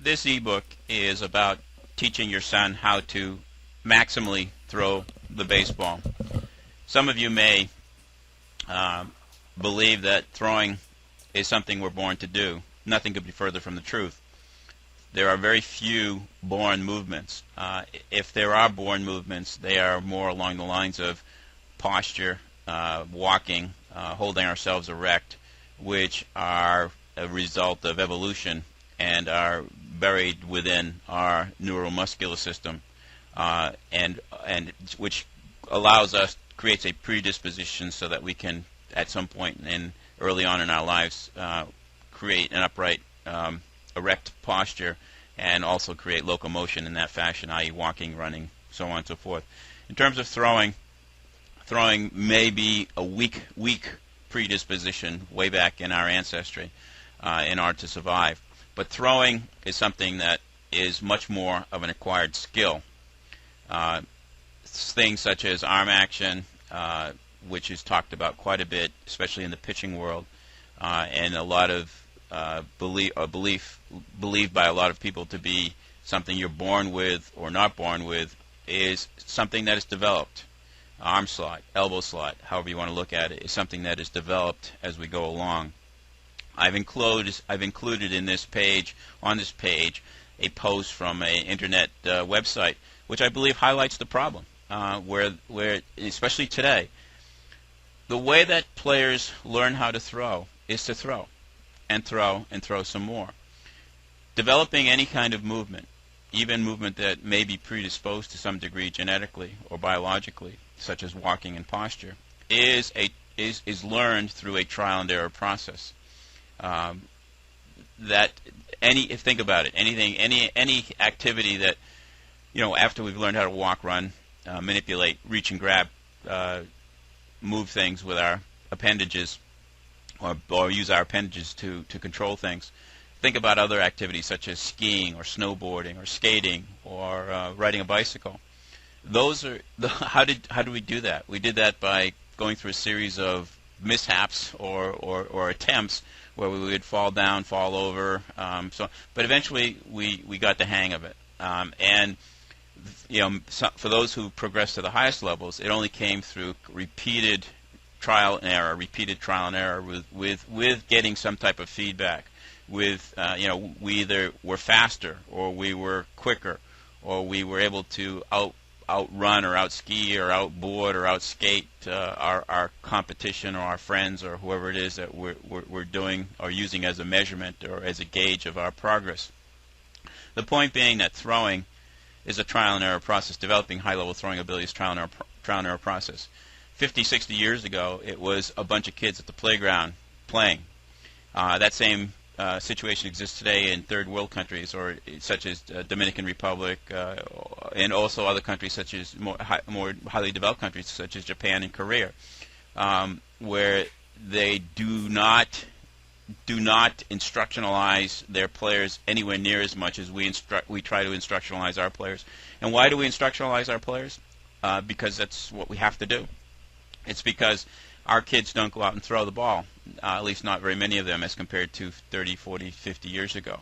this ebook is about teaching your son how to maximally throw the baseball. Some of you may believe that throwing is something we're born to do. Nothing could be further from the truth. There are very few born movements. If there are born movements, they are more along the lines of posture, walking, holding ourselves erect, which are a result of evolution and are buried within our neuromuscular system, and which allows us, creates a predisposition so that we can, at some point early on in our lives, create an upright, erect posture, and also create locomotion in that fashion, i.e. walking, running, so on and so forth. In terms of throwing may be a weak predisposition way back in our ancestry in order to survive. But throwing is something that is much more of an acquired skill. Things such as arm action, which is talked about quite a bit, especially in the pitching world, and a lot of believed by a lot of people to be something you're born with or not born with, is something that is developed. Arm slot, elbow slot, however you want to look at it, is something that is developed as we go along. I've included in this page, on this page, a post from an internet website, which I believe highlights the problem, where especially today, the way that players learn how to throw is to throw, and throw, and throw some more. Developing any kind of movement, even movement that may be predisposed to some degree genetically or biologically, such as walking and posture, is learned through a trial and error process. Think about it, any activity that, after we've learned how to walk, run, manipulate, reach and grab, move things with our appendages, or use our appendages to control things. Think about other activities such as skiing or snowboarding or skating or riding a bicycle. Those are how do we do that? We did that by going through a series of mishaps or attempts where we would fall down, fall over. But eventually we got the hang of it. For those who progressed to the highest levels, it only came through repeated trial and error with getting some type of feedback. We either were faster, or we were quicker, or we were able to outrun or outski or outboard or outskate our competition or our friends or whoever it is that we're doing or using as a measurement or as a gauge of our progress. The point being that throwing is a trial and error process. Developing high-level throwing ability is trial and error process. 50, 60 years ago, it was a bunch of kids at the playground playing. That same situation exists today in third world countries, such as Dominican Republic, and also other countries such as more highly developed countries such as Japan and Korea, where they do not instructionalize their players anywhere near as much as we try to instructionalize our players. And why do we instructionalize our players? Because that's what we have to do. It's because our kids don't go out and throw the ball, at least not very many of them, as compared to 30, 40, 50 years ago.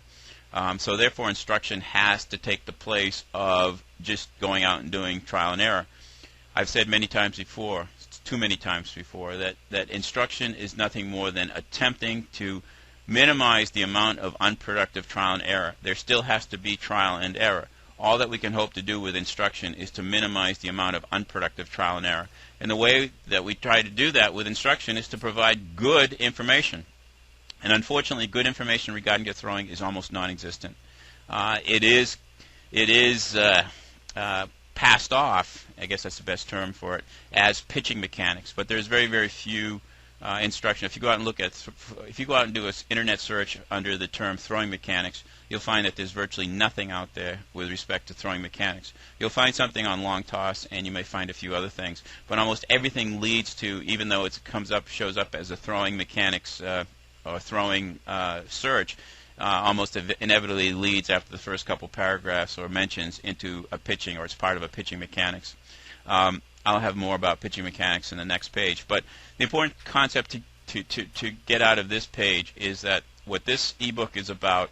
So therefore, instruction has to take the place of just going out and doing trial and error. I've said many times before, too many times before, that instruction is nothing more than attempting to minimize the amount of unproductive trial and error. There still has to be trial and error. All that we can hope to do with instruction is to minimize the amount of unproductive trial and error. And the way that we try to do that with instruction is to provide good information. And unfortunately, good information regarding your throwing is almost non-existent. It is passed off, I guess that's the best term for it, as pitching mechanics. But there's very, very few instruction. If you go out and do an internet search under the term throwing mechanics, you'll find that there's virtually nothing out there with respect to throwing mechanics. You'll find something on long toss, and you may find a few other things. But almost everything leads to, even though it shows up as a throwing mechanics or throwing search, almost inevitably leads after the first couple paragraphs or mentions into a pitching, or it's part of a pitching mechanics. I'll have more about pitching mechanics in the next page. But the important concept to get out of this page is that what this ebook is about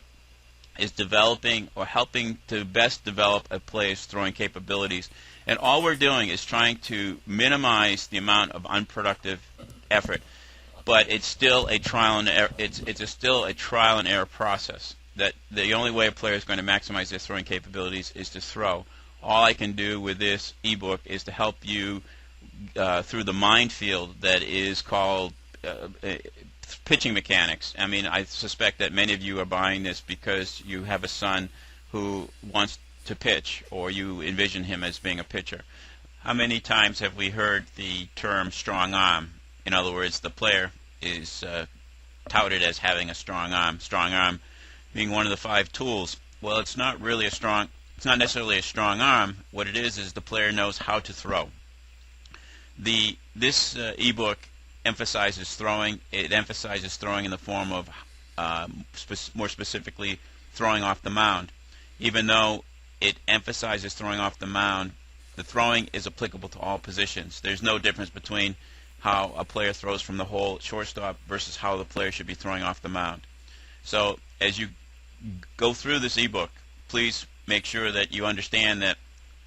is developing or helping to best develop a player's throwing capabilities. And all we're doing is trying to minimize the amount of unproductive effort. But it's still a trial and error. Still a trial and error process. That the only way a player is going to maximize their throwing capabilities is to throw. All I can do with this ebook is to help you through the minefield that is called pitching mechanics. I mean, I suspect that many of you are buying this because you have a son who wants to pitch, or you envision him as being a pitcher. How many times have we heard the term strong arm? In other words, the player is touted as having a strong arm. Strong arm being one of the 5 tools. Well, it's not necessarily a strong arm. What it is the player knows how to throw. This ebook emphasizes throwing. It emphasizes throwing in the form of, more specifically, throwing off the mound. Even though it emphasizes throwing off the mound, the throwing is applicable to all positions. There's no difference between how a player throws from the hole at shortstop versus how the player should be throwing off the mound. So as you go through this ebook, please make sure that you understand that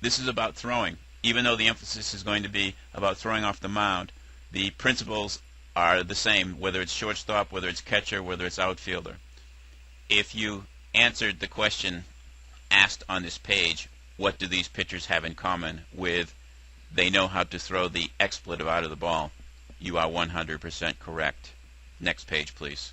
this is about throwing. Even though the emphasis is going to be about throwing off the mound, the principles are the same, whether it's shortstop, whether it's catcher, whether it's outfielder. If you answered the question asked on this page, what do these pitchers have in common with they know how to throw the expletive out of the ball, you are 100% correct. Next page, please.